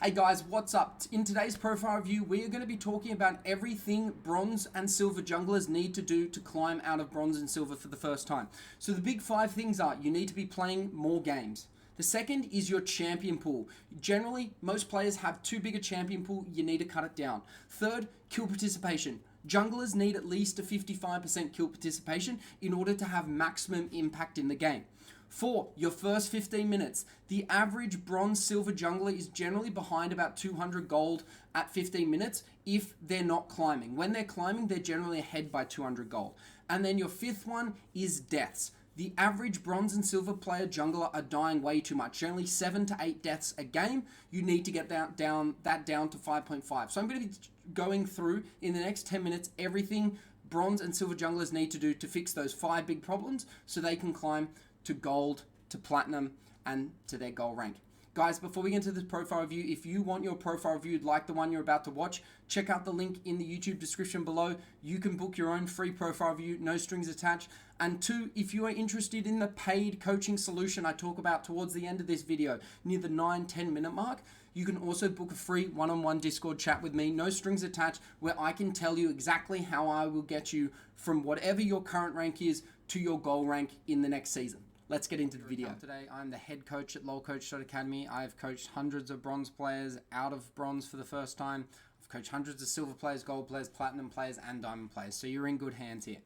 Hey guys, what's up? In today's profile review, we are going to be talking about everything bronze and silver junglers need to do to climb out of bronze and silver for the first time. So the big 5 things are: you need to be playing more games. The second is your champion pool. Generally, most players have too big a champion pool, you need to cut it down. Third, kill participation. Junglers need at least a 55% kill participation in order to have maximum impact in the game. 4, your first 15 minutes. The average bronze silver jungler is generally behind about 200 gold at 15 minutes if they're not climbing. When they're climbing, they're generally ahead by 200 gold. And then your 5th one is deaths. The average bronze and silver player jungler are dying way too much. Generally 7 to 8 deaths a game. You need to get that down to 5.5. So I'm going to be going through in the next 10 minutes everything bronze and silver junglers need to do to fix those 5 big problems so they can climb to gold, to platinum, and to their gold rank. Guys, before we get into this profile review, if you want your profile reviewed like the one you're about to watch, check out the link in the YouTube description below. You can book your own free profile review, no strings attached. And 2, if you are interested in the paid coaching solution I talk about towards the end of this video, near the 9-10 minute mark, you can also book a free one-on-one Discord chat with me, no strings attached, where I can tell you exactly how I will get you from whatever your current rank is to your goal rank in the next season. Let's get into the video. Today, I'm the head coach at lolcoach.academy. I've coached hundreds of bronze players out of bronze for the first time. I've coached hundreds of silver players, gold players, platinum players, and diamond players. So you're in good hands here.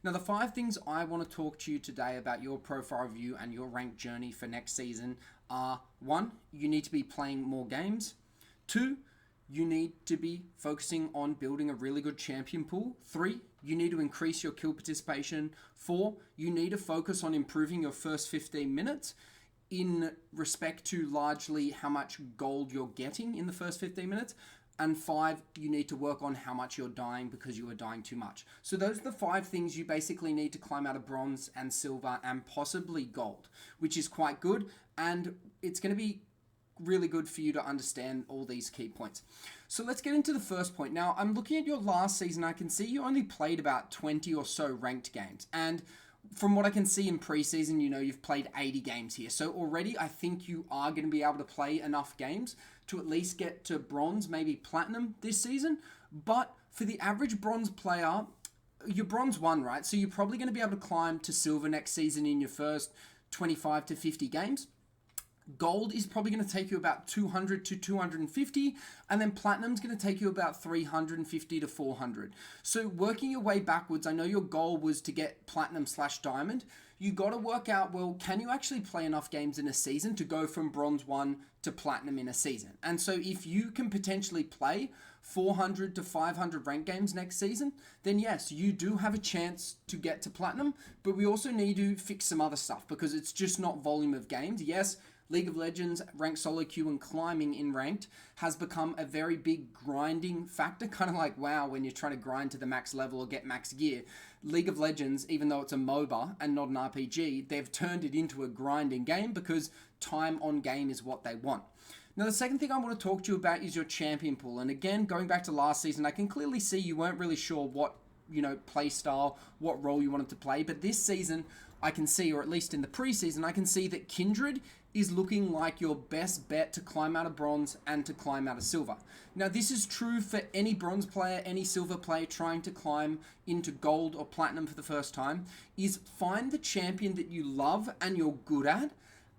Now, the 5 things I want to talk to you today about your profile review and your rank journey for next season are: 1, you need to be playing more games. 2, you need to be focusing on building a really good champion pool. 3, you need to increase your kill participation. 4, you need to focus on improving your first 15 minutes in respect to largely how much gold you're getting in the first 15 minutes. And 5, you need to work on how much you're dying because you are dying too much. So those are the 5 things you basically need to climb out of bronze and silver and possibly gold, which is quite good. And it's going to be really good for you to understand all these key points. So let's get into the first point. Now, I'm looking at your last season. I can see you only played about 20 or so ranked games. And from what I can see in preseason, you've played 80 games here. So already I think you are going to be able to play enough games to at least get to bronze, maybe platinum this season. But for the average bronze player, you're bronze 1, right? So you're probably going to be able to climb to silver next season in your first 25 to 50 games. Gold is probably going to take you about 200 to 250, and then platinum's going to take you about 350 to 400. So working your way backwards, I know your goal was to get platinum/diamond. You got to work out, well, can you actually play enough games in a season to go from bronze 1 to platinum in a season? And so if you can potentially play 400 to 500 rank games next season, then yes, you do have a chance to get to platinum, but we also need to fix some other stuff because it's just not volume of games. Yes, League of Legends, ranked solo queue, and climbing in ranked has become a very big grinding factor, kind of like WoW when you're trying to grind to the max level or get max gear. League of Legends, even though it's a MOBA and not an RPG, they've turned it into a grinding game because time on game is what they want. Now, the second thing I want to talk to you about is your champion pool. And again, going back to last season, I can clearly see you weren't really sure what play style, what role you wanted to play. But this season, I can see, or at least in the preseason, I can see that Kindred is looking like your best bet to climb out of bronze and to climb out of silver. Now, this is true for any bronze player, any silver player trying to climb into gold or platinum for the first time, is find the champion that you love and you're good at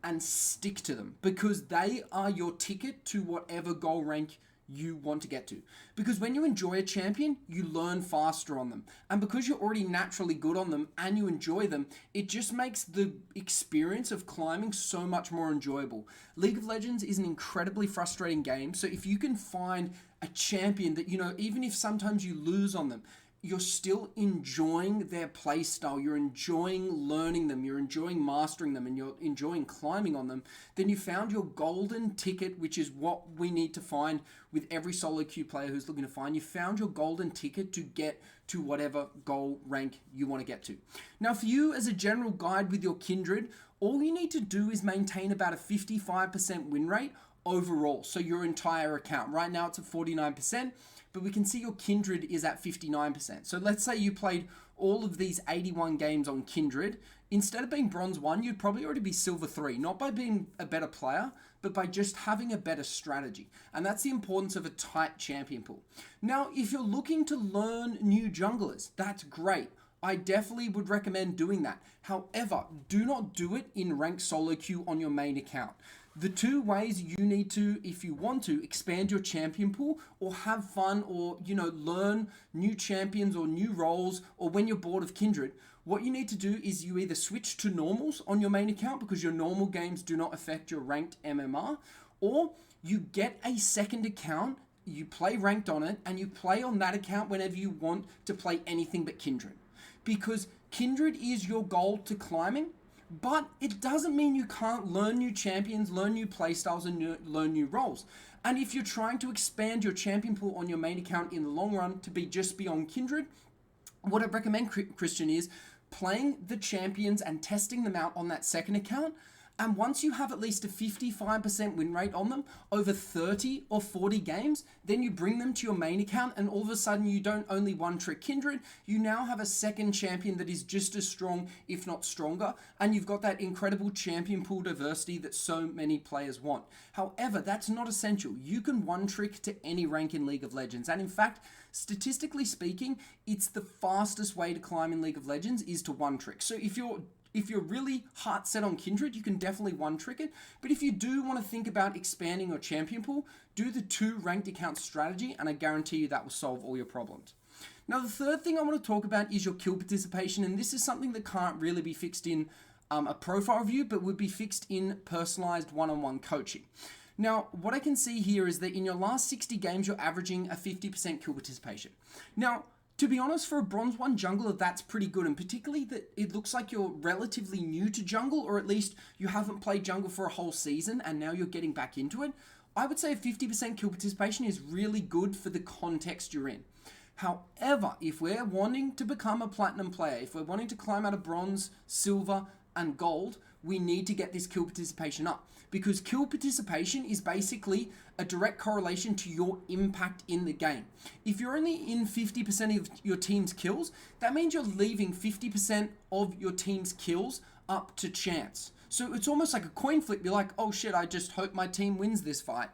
and stick to them because they are your ticket to whatever goal rank you want to get to. Because when you enjoy a champion, you learn faster on them. And because you're already naturally good on them and you enjoy them, it just makes the experience of climbing so much more enjoyable. League of Legends is an incredibly frustrating game. So if you can find a champion that, even if sometimes you lose on them, you're still enjoying their play style, you're enjoying learning them, you're enjoying mastering them, and you're enjoying climbing on them, then you found your golden ticket, which is what we need to find with every solo queue player who's looking to find. You found your golden ticket to get to whatever goal rank you want to get to. Now, for you as a general guide with your Kindred, all you need to do is maintain about a 55% win rate overall, so your entire account. Right now it's at 49%, but we can see your Kindred is at 59%. So let's say you played all of these 81 games on Kindred. Instead of being bronze 1, you'd probably already be silver 3, not by being a better player, but but by just having a better strategy. And that's the importance of a tight champion pool. Now, if you're looking to learn new junglers, that's great. I definitely would recommend doing that. However, do not do it in ranked solo queue on your main account. The two ways you need to, if you want to, expand your champion pool or have fun or, learn new champions or new roles, or when you're bored of Kindred, what you need to do is you either switch to normals on your main account because your normal games do not affect your ranked MMR, or you get a second account, you play ranked on it, and you play on that account whenever you want to play anything but Kindred. Because Kindred is your goal to climbing, but it doesn't mean you can't learn new champions, learn new playstyles, and learn new roles. And if you're trying to expand your champion pool on your main account in the long run to be just beyond Kindred, what I recommend, Christian, is playing the champions and testing them out on that second account. And once you have at least a 55% win rate on them over 30 or 40 games, then you bring them to your main account, and all of a sudden you don't only one-trick Kindred, you now have a second champion that is just as strong, if not stronger, and you've got that incredible champion pool diversity that so many players want. However, that's not essential. You can one-trick to any rank in League of Legends, and in fact, statistically speaking, it's the fastest way to climb in League of Legends is to one-trick. So if you're really heart set on Kindred, you can definitely one-trick it. But if you do want to think about expanding your champion pool, do the 2 ranked account strategy, and I guarantee you that will solve all your problems. Now, the third thing I want to talk about is your kill participation, and this is something that can't really be fixed in a profile review, but would be fixed in personalized one-on-one coaching. Now, what I can see here is that in your last 60 games, you're averaging a 50% kill participation. Now, to be honest, for a Bronze 1 jungler, that's pretty good, and particularly that it looks like you're relatively new to jungle, or at least you haven't played jungle for a whole season, and now you're getting back into it. I would say a 50% kill participation is really good for the context you're in. However, if we're wanting to become a platinum player, if we're wanting to climb out of bronze, silver, and gold, we need to get this kill participation up. Because kill participation is basically a direct correlation to your impact in the game. If you're only in 50% of your team's kills, that means you're leaving 50% of your team's kills up to chance. So it's almost like a coin flip. You're like, oh shit, I just hope my team wins this fight.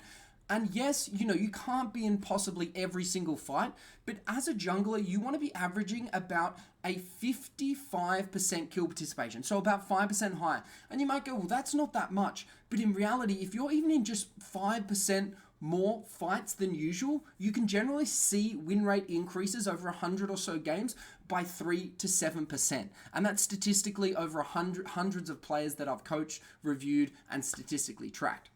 And yes, you can't be in possibly every single fight, but as a jungler, you want to be averaging about a 55% kill participation, so about 5% higher. And you might go, well, that's not that much. But in reality, if you're even in just 5% more fights than usual, you can generally see win rate increases over 100 or so games by 3 to 7%. And that's statistically over hundreds of players that I've coached, reviewed, and statistically tracked.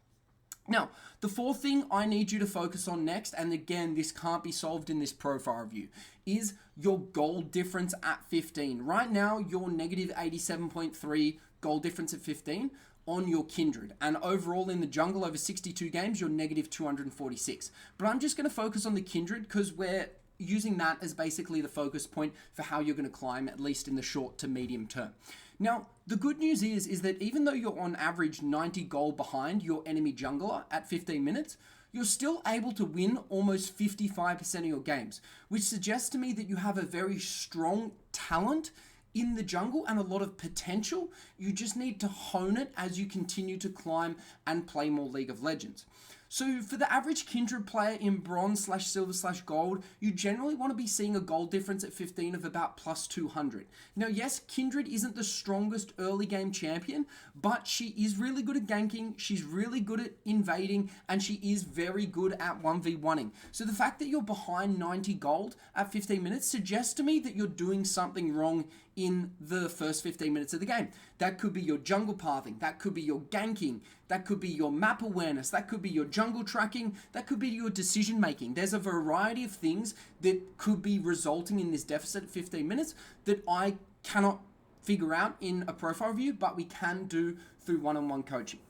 Now, the fourth thing I need you to focus on next, and again, this can't be solved in this profile review, is your gold difference at 15. Right now, you're negative 87.3 gold difference at 15 on your Kindred. And overall in the jungle, over 62 games, you're negative 246. But I'm just going to focus on the Kindred because we're using that as basically the focus point for how you're going to climb, at least in the short to medium term. Now, the good news is that even though you're on average 90 gold behind your enemy jungler at 15 minutes, you're still able to win almost 55% of your games, which suggests to me that you have a very strong talent in the jungle and a lot of potential. You just need to hone it as you continue to climb and play more League of Legends. So for the average Kindred player in bronze/silver/gold, you generally want to be seeing a gold difference at 15 of about plus 200. Now, yes, Kindred isn't the strongest early game champion, but she is really good at ganking, she's really good at invading, and she is very good at 1v1ing. So the fact that you're behind 90 gold at 15 minutes suggests to me that you're doing something wrong in the first 15 minutes of the game. That could be your jungle pathing, that could be your ganking, that could be your map awareness, that could be your jungle tracking, that could be your decision making. There's a variety of things that could be resulting in this deficit at 15 minutes that I cannot figure out in a profile review, but we can do through one-on-one coaching.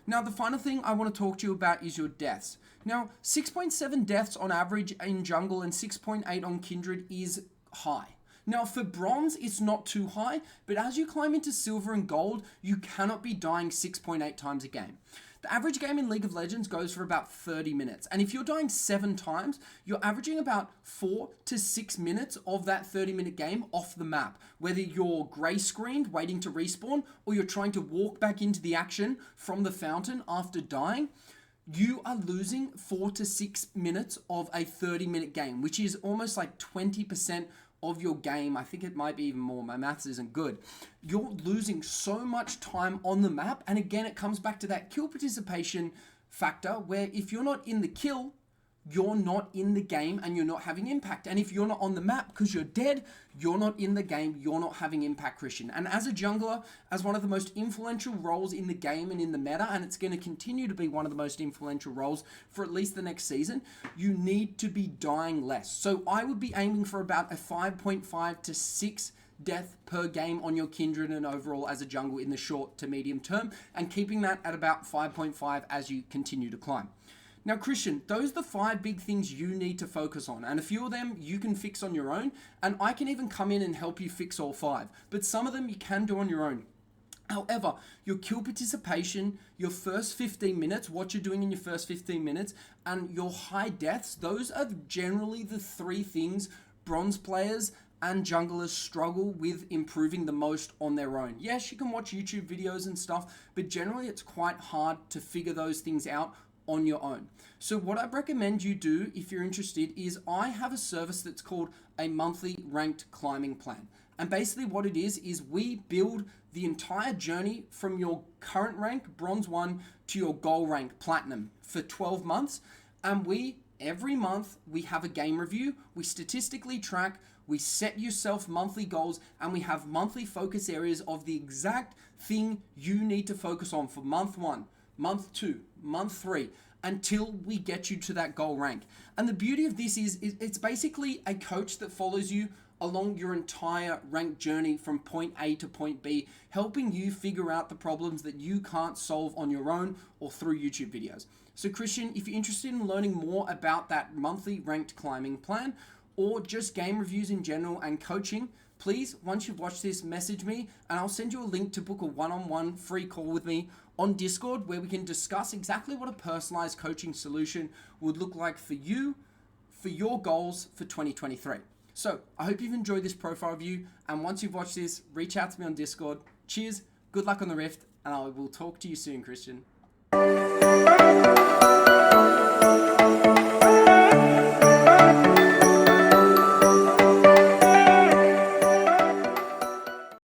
Now, the final thing I want to talk to you about is your deaths. Now, 6.7 deaths on average in jungle and 6.8 on Kindred is high. Now, for bronze, it's not too high, but as you climb into silver and gold, you cannot be dying 6.8 times a game. The average game in League of Legends goes for about 30 minutes. And if you're dying 7 times, you're averaging about 4 to 6 minutes of that 30-minute game off the map. Whether you're grey screened, waiting to respawn, or you're trying to walk back into the action from the fountain after dying, you are losing 4 to 6 minutes of a 30-minute game, which is almost like 20% of your game. I think it might be even more. My maths isn't good. You're losing so much time on the map. And again, it comes back to that kill participation factor where if you're not in the kill, you're not in the game and you're not having impact. And if you're not on the map because you're dead, you're not in the game, you're not having impact, Christian. And as a jungler, as one of the most influential roles in the game and in the meta, and it's going to continue to be one of the most influential roles for at least the next season, you need to be dying less. So I would be aiming for about a 5.5 to 6 death per game on your Kindred and overall as a jungle in the short to medium term, and keeping that at about 5.5 as you continue to climb. Now, Christian, those are the 5 big things you need to focus on, and a few of them you can fix on your own, and I can even come in and help you fix all 5, but some of them you can do on your own. However, your kill participation, your first 15 minutes, what you're doing in your first 15 minutes, and your high deaths, those are generally the 3 things bronze players and junglers struggle with improving the most on their own. Yes, you can watch YouTube videos and stuff, but generally it's quite hard to figure those things out on your own. So what I recommend you do if you're interested is I have a service that's called a monthly ranked climbing plan. And basically what it is we build the entire journey from your current rank, bronze 1, to your goal rank, platinum, for 12 months. And every month we have a game review, we statistically track, we set yourself monthly goals, and we have monthly focus areas of the exact thing you need to focus on for month 1, month 2, month 3, until we get you to that goal rank. And the beauty of this is it's basically a coach that follows you along your entire rank journey from point A to point B, helping you figure out the problems that you can't solve on your own or through YouTube videos. So Christian, if you're interested in learning more about that monthly ranked climbing plan or just game reviews in general and coaching, please, once you've watched this, message me and I'll send you a link to book a one-on-one free call with me on Discord where we can discuss exactly what a personalized coaching solution would look like for you, for your goals for 2023. So I hope you've enjoyed this profile review, and once you've watched this, reach out to me on Discord. Cheers, good luck on the Rift, and I will talk to you soon, Christian.